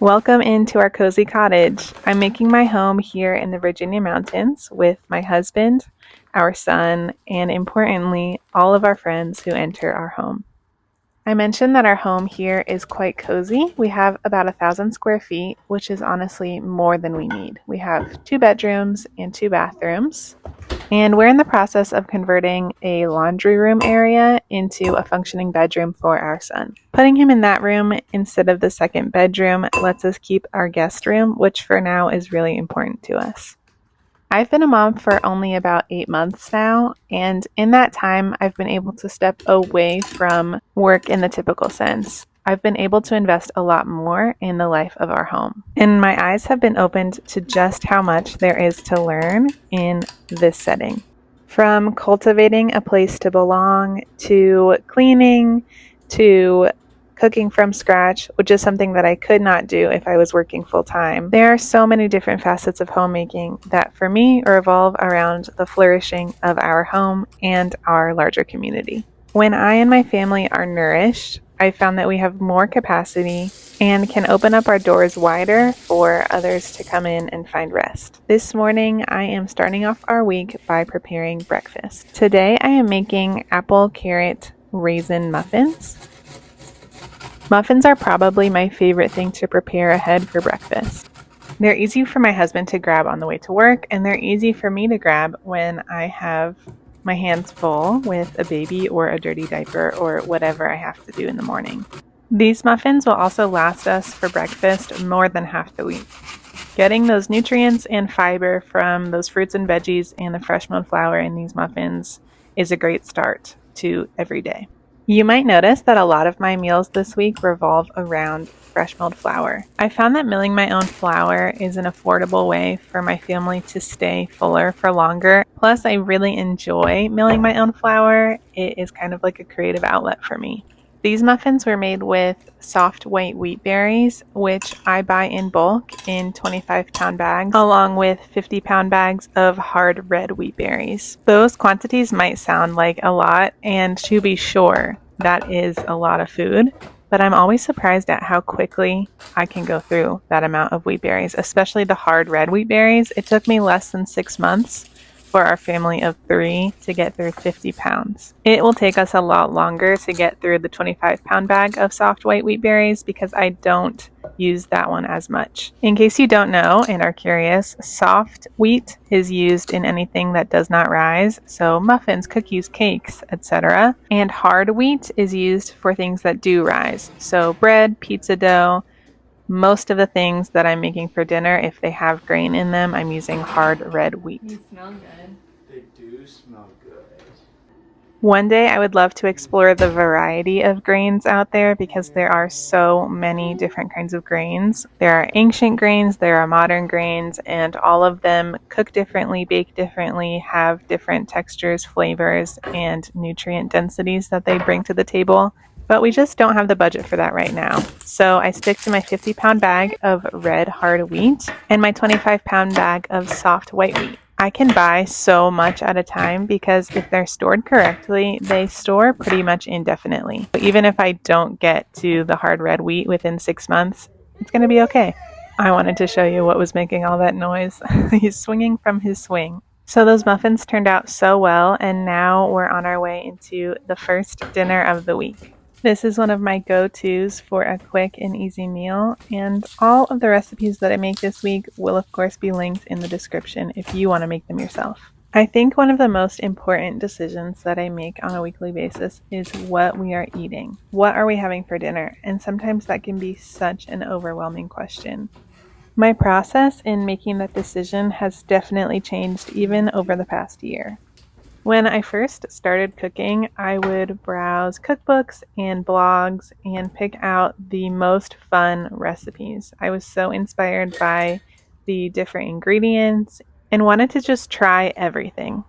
Welcome into our cozy cottage. I'm making my home here in the Virginia mountains with my husband, our son, and importantly, all of our friends who enter our home. I mentioned that our home here is quite cozy. We have about 1,000 square feet, which is honestly more than we need. We have 2 bedrooms and 2 bathrooms. And we're in the process of converting a laundry room area into a functioning bedroom for our son. Putting him in that room instead of the second bedroom lets us keep our guest room, which for now is really important to us. I've been a mom for only about 8 months now, and in that time, I've been able to step away from work in the typical sense. I've been able to invest a lot more in the life of our home. And my eyes have been opened to just how much there is to learn in this setting. From cultivating a place to belong, to cleaning, to cooking from scratch, which is something that I could not do if I was working full time. There are so many different facets of homemaking that for me revolve around the flourishing of our home and our larger community. When I and my family are nourished, I found that we have more capacity and can open up our doors wider for others to come in and find rest. This morning, I am starting off our week by preparing breakfast. Today, I am making apple carrot raisin muffins. Muffins are probably my favorite thing to prepare ahead for breakfast. They're easy for my husband to grab on the way to work, and they're easy for me to grab when I have my hands full with a baby or a dirty diaper or whatever I have to do in the morning. These muffins will also last us for breakfast more than half the week. Getting those nutrients and fiber from those fruits and veggies and the fresh mown flour in these muffins is a great start to every day. You might notice that a lot of my meals this week revolve around fresh milled flour. I found that milling my own flour is an affordable way for my family to stay fuller for longer. Plus, I really enjoy milling my own flour. It is kind of like a creative outlet for me. These muffins were made with soft white wheat berries, which I buy in bulk in 25-pound bags, along with 50-pound bags of hard red wheat berries. Those quantities might sound like a lot, and to be sure, that is a lot of food, but I'm always surprised at how quickly I can go through that amount of wheat berries, especially the hard red wheat berries. It took me less than 6 months for our family of 3 to get through 50 pounds. It will take us a lot longer to get through the 25-pound bag of soft white wheat berries because I don't use that one as much. In case you don't know and are curious, soft wheat is used in anything that does not rise, so muffins, cookies, cakes, etc. And hard wheat is used for things that do rise, so bread, pizza dough. Most of the things that I'm making for dinner, if they have grain in them, I'm using hard red wheat. They smell good. They do smell good. One day I would love to explore the variety of grains out there because there are so many different kinds of grains. There are ancient grains, there are modern grains, and all of them cook differently, bake differently, have different textures, flavors, and nutrient densities that they bring to the table. But we just don't have the budget for that right now. So I stick to my 50-pound bag of red hard wheat and my 25-pound bag of soft white wheat. I can buy so much at a time because if they're stored correctly, they store pretty much indefinitely. But even if I don't get to the hard red wheat within 6 months, it's going to be okay. I wanted to show you what was making all that noise. He's swinging from his swing. So those muffins turned out so well, and now we're on our way into the first dinner of the week. This is one of my go-tos for a quick and easy meal, and all of the recipes that I make this week will of course be linked in the description if you want to make them yourself. I think one of the most important decisions that I make on a weekly basis is what we are eating. What are we having for dinner? And sometimes that can be such an overwhelming question. My process in making that decision has definitely changed even over the past year. When I first started cooking, I would browse cookbooks and blogs and pick out the most fun recipes. I was so inspired by the different ingredients and wanted to just try everything.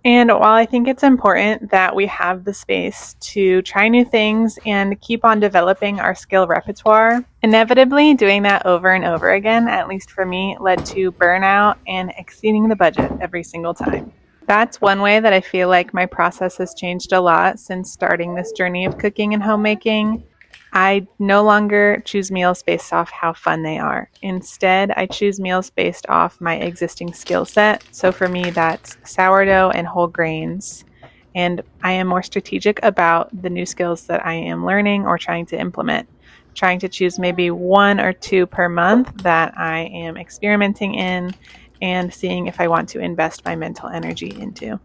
And while I think it's important that we have the space to try new things and keep on developing our skill repertoire, inevitably doing that over and over again, at least for me, led to burnout and exceeding the budget every single time. That's one way that I feel like my process has changed a lot since starting this journey of cooking and homemaking. I no longer choose meals based off how fun they are. Instead, I choose meals based off my existing skill set. So for me, that's sourdough and whole grains. And I am more strategic about the new skills that I am learning or trying to implement. Trying to choose maybe one or two per month that I am experimenting in and seeing if I want to invest my mental energy into.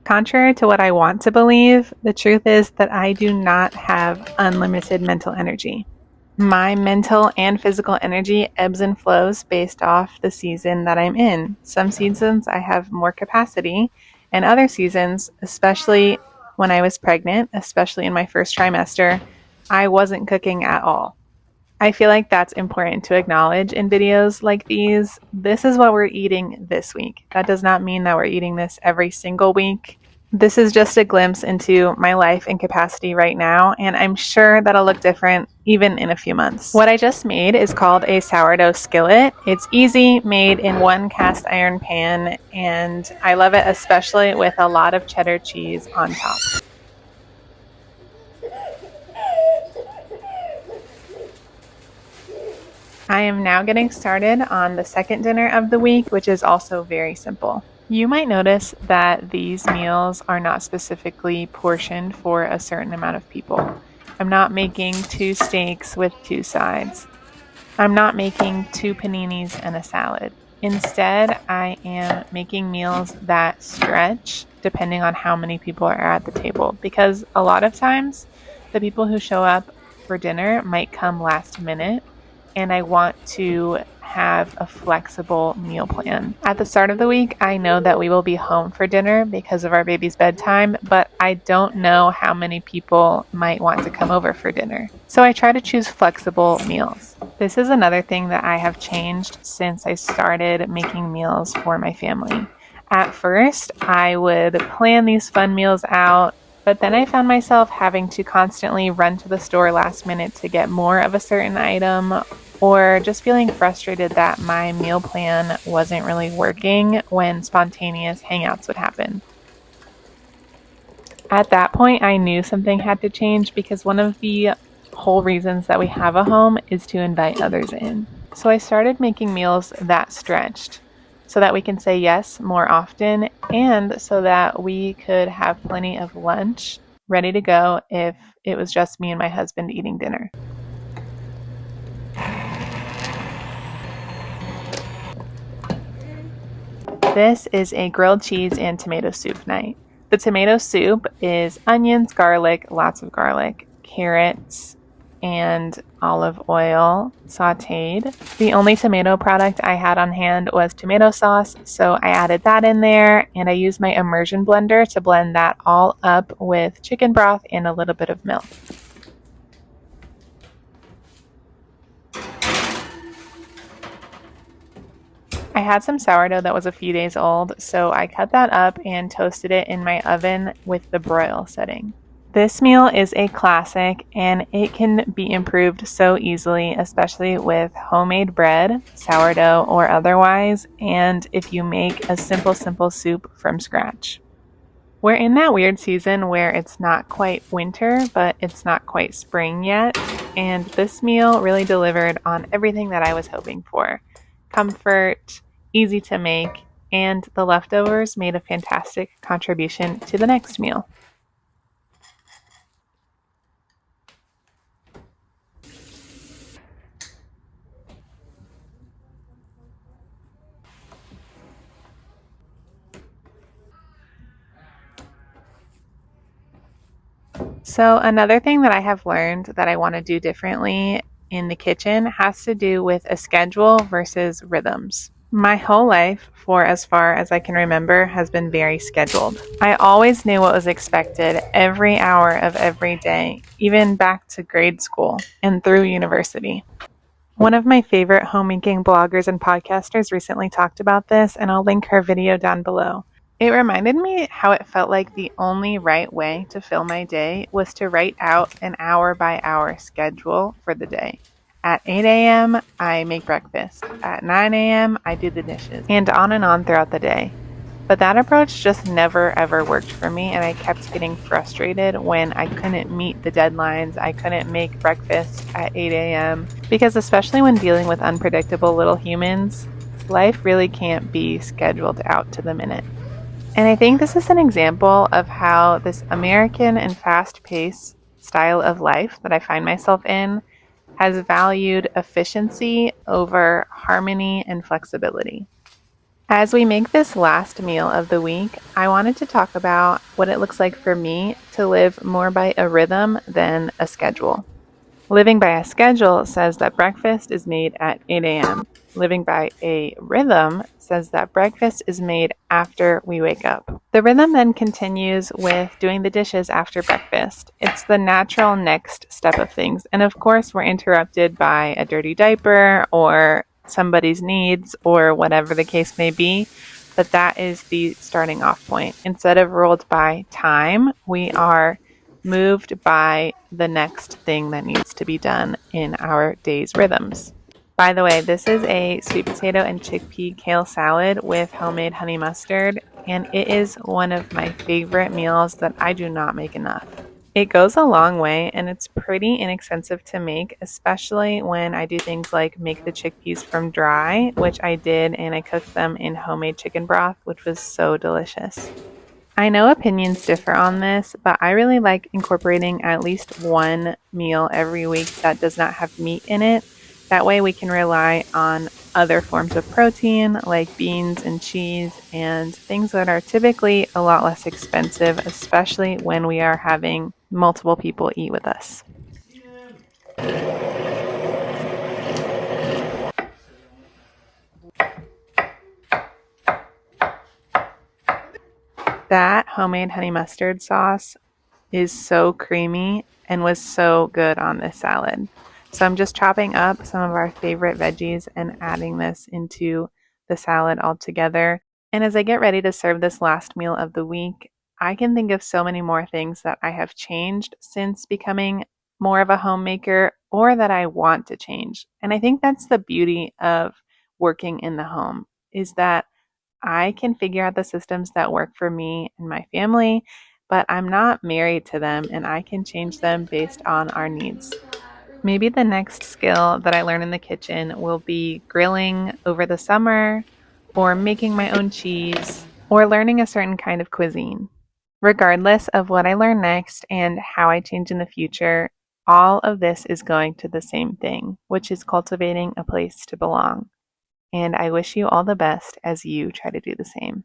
Contrary to what I want to believe, the truth is that I do not have unlimited mental energy. My mental and physical energy ebbs and flows based off the season that I'm in. Some seasons I have more capacity, and other seasons, especially when I was pregnant, especially in my first trimester, I wasn't cooking at all. I feel like that's important to acknowledge in videos like these. This is what we're eating this week. That does not mean that we're eating this every single week. This is just a glimpse into my life and capacity right now, and I'm sure that'll look different even in a few months. What I just made is called a sourdough skillet. It's easy, made in one cast iron pan, and I love it especially with a lot of cheddar cheese on top. I am now getting started on the second dinner of the week, which is also very simple. You might notice that these meals are not specifically portioned for a certain amount of people. I'm not making 2 steaks with 2 sides. I'm not making 2 paninis and a salad. Instead, I am making meals that stretch depending on how many people are at the table, because a lot of times the people who show up for dinner might come last minute, and I want to have a flexible meal plan. At the start of the week, I know that we will be home for dinner because of our baby's bedtime, but I don't know how many people might want to come over for dinner. So I try to choose flexible meals. This is another thing that I have changed since I started making meals for my family. At first, I would plan these fun meals out, but then I found myself having to constantly run to the store last minute to get more of a certain item, or just feeling frustrated that my meal plan wasn't really working when spontaneous hangouts would happen. At that point, I knew something had to change because one of the whole reasons that we have a home is to invite others in. So I started making meals that stretched so that we can say yes more often, and so that we could have plenty of lunch ready to go if it was just me and my husband eating dinner. This is a grilled cheese and tomato soup night. The tomato soup is onions, garlic, lots of garlic, carrots, and olive oil sauteed. The only tomato product I had on hand was tomato sauce, so I added that in there, and I used my immersion blender to blend that all up with chicken broth and a little bit of milk. I had some sourdough that was a few days old, so I cut that up and toasted it in my oven with the broil setting. This meal is a classic, and it can be improved so easily, especially with homemade bread, sourdough or otherwise, and if you make a simple soup from scratch. We're in that weird season where it's not quite winter, but it's not quite spring yet, and this meal really delivered on everything that I was hoping for. Comfort, easy to make, and the leftovers made a fantastic contribution to the next meal. So, another thing that I have learned that I want to do differently in the kitchen has to do with a schedule versus rhythms. My whole life, for as far as I can remember, has been very scheduled. I always knew what was expected every hour of every day, even back to grade school and through university. One of my favorite homemaking bloggers and podcasters recently talked about this, and I'll link her video down below. It reminded me how it felt like the only right way to fill my day was to write out an hour by hour schedule for the day. At 8 a.m., I make breakfast. At 9 a.m., I do the dishes, and on throughout the day. But that approach just never ever worked for me, and I kept getting frustrated when I couldn't meet the deadlines. I couldn't make breakfast at 8 a.m. because, especially when dealing with unpredictable little humans, life really can't be scheduled out to the minute. And I think this is an example of how this American and fast paced style of life that I find myself in has valued efficiency over harmony and flexibility. As we make this last meal of the week, I wanted to talk about what it looks like for me to live more by a rhythm than a schedule. Living by a schedule says that breakfast is made at 8 a.m. Living by a rhythm says that breakfast is made after we wake up. The rhythm then continues with doing the dishes after breakfast. It's the natural next step of things. And of course, we're interrupted by a dirty diaper or somebody's needs or whatever the case may be. But that is the starting off point. Instead of ruled by time, we are moved by the next thing that needs to be done in our day's rhythms. By the way, this is a sweet potato and chickpea kale salad with homemade honey mustard, and it is one of my favorite meals that I do not make enough. It goes a long way and it's pretty inexpensive to make, especially when I do things like make the chickpeas from dry, which I did, and I cooked them in homemade chicken broth, which was so delicious. I know opinions differ on this, but I really like incorporating at least one meal every week that does not have meat in it. That way we can rely on other forms of protein like beans and cheese and things that are typically a lot less expensive, especially when we are having multiple people eat with us. That homemade honey mustard sauce is so creamy and was so good on this salad. So I'm just chopping up some of our favorite veggies and adding this into the salad all together. And as I get ready to serve this last meal of the week, I can think of so many more things that I have changed since becoming more of a homemaker or that I want to change. And I think that's the beauty of working in the home is that I can figure out the systems that work for me and my family, but I'm not married to them and I can change them based on our needs. Maybe the next skill that I learn in the kitchen will be grilling over the summer, or making my own cheese, or learning a certain kind of cuisine. Regardless of what I learn next and how I change in the future, all of this is going to the same thing, which is cultivating a place to belong. And I wish you all the best as you try to do the same.